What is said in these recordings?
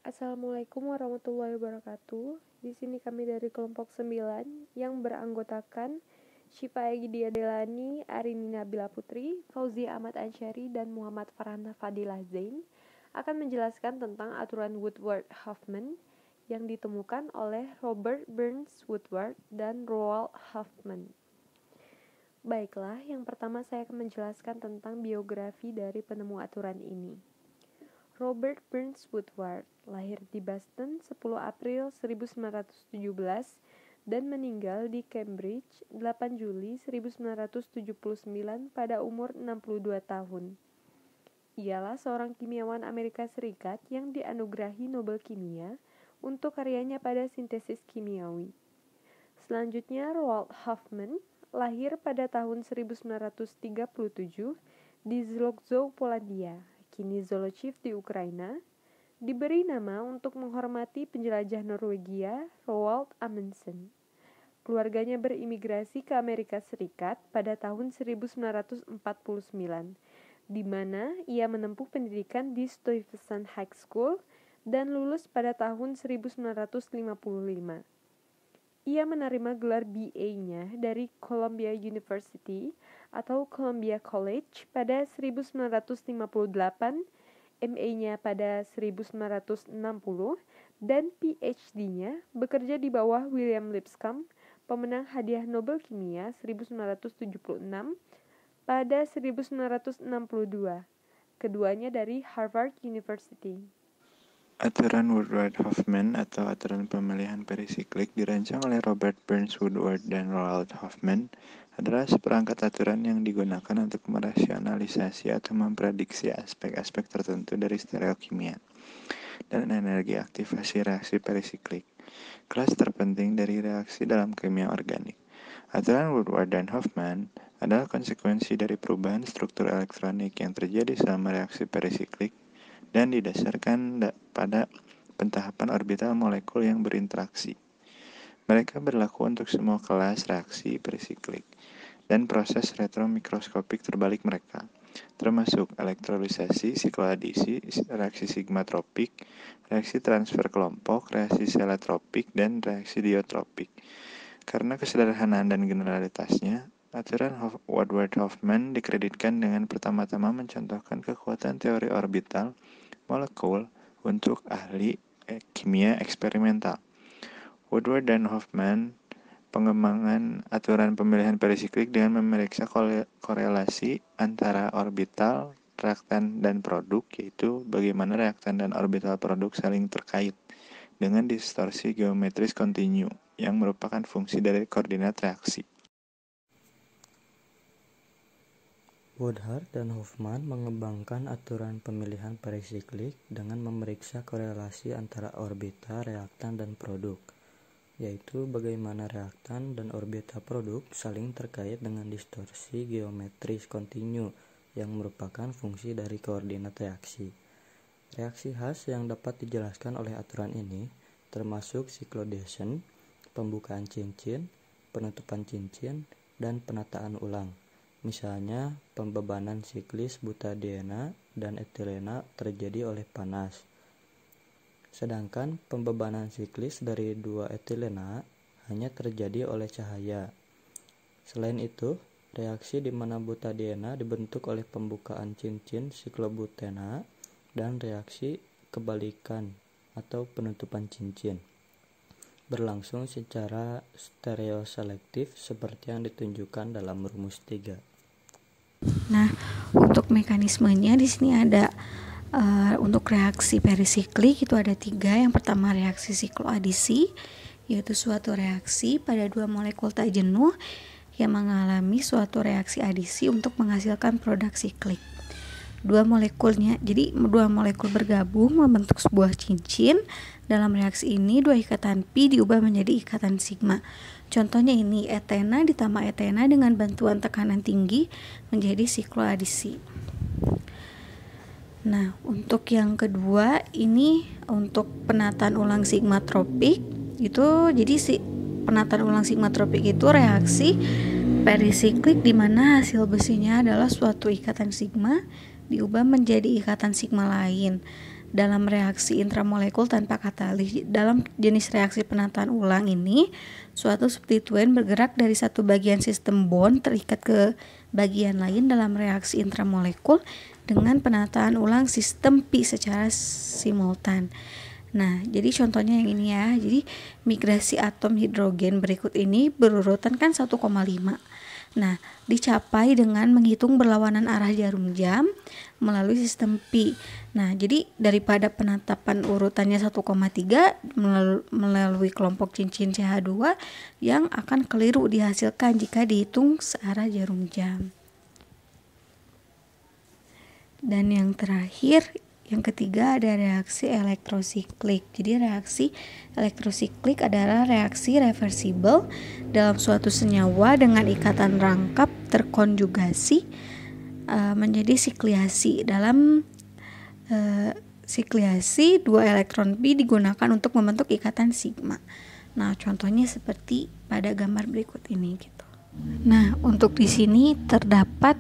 Assalamualaikum warahmatullahi wabarakatuh. Di sini kami dari kelompok 9 yang beranggotakan Syifa Egidya Delani, Arini Nabila Putri, Fauzia Ahmad Ansyari, dan Muhammad Farhana Fadilah Zain akan menjelaskan tentang aturan Woodward-Hoffmann yang ditemukan oleh Robert Burns Woodward dan Roald Hoffmann. Baiklah, yang pertama saya akan menjelaskan tentang biografi dari penemu aturan ini. Robert Burns Woodward lahir di Boston 10 April 1917 dan meninggal di Cambridge 8 Juli 1979 pada umur 62 tahun. Ialah seorang kimiawan Amerika Serikat yang dianugerahi Nobel Kimia untuk karyanya pada sintesis kimiawi. Selanjutnya, Roald Hoffmann lahir pada tahun 1937 di Zlotzow, Polandia, kini Zolochiv di Ukraina, diberi nama untuk menghormati penjelajah Norwegia Roald Amundsen. Keluarganya berimigrasi ke Amerika Serikat pada tahun 1949, di mana ia menempuh pendidikan di Stuyvesant High School dan lulus pada tahun 1955. Ia menerima gelar BA-nya dari Columbia University atau Columbia College pada 1958, MA-nya pada 1960, dan PhD-nya bekerja di bawah William Lipscomb, pemenang hadiah Nobel Kimia 1976 pada 1962. Keduanya dari Harvard University. Aturan Woodward-Hoffmann atau aturan pemilihan perisiklik dirancang oleh Robert Burns Woodward dan Roald Hoffmann adalah seperangkat aturan yang digunakan untuk merasionalisasi atau memprediksi aspek-aspek tertentu dari stereokimia dan energi aktivasi reaksi perisiklik, kelas terpenting dari reaksi dalam kimia organik. Aturan Woodward dan Hoffmann adalah konsekuensi dari perubahan struktur elektronik yang terjadi selama reaksi perisiklik dan didasarkan pada pentahapan orbital molekul yang berinteraksi. Mereka berlaku untuk semua kelas reaksi perisiklik dan proses retromikroskopik terbalik mereka, termasuk elektrolisasi, sikloadisi, reaksi sigmatropik, reaksi transfer kelompok, reaksi selotropik, dan reaksi diotropik. Karena kesederhanaan dan generalitasnya, aturan Woodward-Hoffmann dikreditkan dengan pertama-tama mencontohkan kekuatan teori orbital molekul untuk ahli kimia eksperimental. Woodward dan Hoffmann pengembangan aturan pemilihan perisiklik dengan memeriksa korelasi antara orbital, reaktan, dan produk, yaitu bagaimana reaktan dan orbital produk saling terkait dengan distorsi geometris kontinu yang merupakan fungsi dari koordinat reaksi. Woodward dan Hoffmann mengembangkan aturan pemilihan perisiklik dengan memeriksa korelasi antara orbital, reaktan, dan produk, yaitu bagaimana reaktan dan orbital produk saling terkait dengan distorsi geometris kontinu yang merupakan fungsi dari koordinat reaksi. Reaksi khas yang dapat dijelaskan oleh aturan ini termasuk cyclodation, pembukaan cincin, penutupan cincin, dan penataan ulang. Misalnya, pembebanan siklis butadiena dan etilena terjadi oleh panas. Sedangkan pembebanan siklis dari dua etilena hanya terjadi oleh cahaya. Selain itu, reaksi di mana butadiena dibentuk oleh pembukaan cincin siklobutena dan reaksi kebalikan atau penutupan cincin berlangsung secara stereoselektif seperti yang ditunjukkan dalam rumus 3. Nah, untuk mekanismenya di sini ada untuk reaksi perisiklik itu ada 3. Yang pertama reaksi sikloadisi, yaitu suatu reaksi pada dua molekul tak jenuh yang mengalami suatu reaksi adisi untuk menghasilkan produk siklik. Dua molekul bergabung membentuk sebuah cincin. Dalam reaksi ini dua ikatan pi diubah menjadi ikatan sigma. Contohnya ini etena ditambah etena dengan bantuan tekanan tinggi menjadi sikloadisi. Nah, untuk yang kedua ini untuk penataan ulang sigmatropik itu penataan ulang sigmatropik itu reaksi perisiklik di mana hasil besinya adalah suatu ikatan sigma diubah menjadi ikatan sigma lain. dalam reaksi intramolekul tanpa katalis. Dalam jenis reaksi penataan ulang ini, suatu substituen bergerak dari satu bagian sistem bond terikat ke bagian lain dalam reaksi intramolekul dengan penataan ulang sistem pi secara simultan. Nah, jadi contohnya yang ini ya. Jadi migrasi atom hidrogen berikut ini berurutan kan 1,5. Nah, dicapai dengan menghitung berlawanan arah jarum jam melalui sistem pi. Nah, jadi daripada penetapan urutannya 1,3 melalui kelompok cincin CH2 yang akan keliru dihasilkan jika dihitung searah jarum jam. Dan yang terakhir, yang ketiga ada reaksi elektrosiklik. Jadi reaksi elektrosiklik adalah reaksi reversibel dalam suatu senyawa dengan ikatan rangkap terkonjugasi menjadi sikliasi. Dalam sikliasi, 2 elektron pi digunakan untuk membentuk ikatan sigma. Nah, contohnya seperti pada gambar berikut ini gitu. Nah, untuk di sini terdapat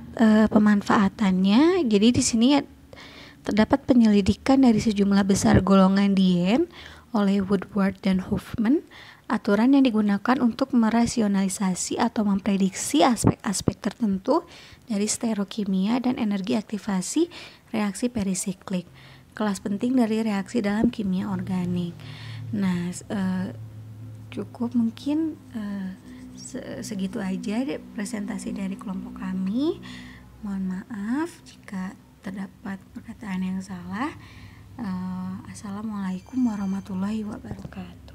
pemanfaatannya. Jadi di sini terdapat penyelidikan dari sejumlah besar golongan dien oleh Woodward dan Hofmann, aturan yang digunakan untuk merasionalisasi atau memprediksi aspek-aspek tertentu dari stereokimia dan energi aktivasi reaksi perisiklik, kelas penting dari reaksi dalam kimia organik. Nah, cukup mungkin segitu aja presentasi dari kelompok kami. Mohon maaf jika terdapat perkataan yang salah. Assalamualaikum warahmatullahi wabarakatuh.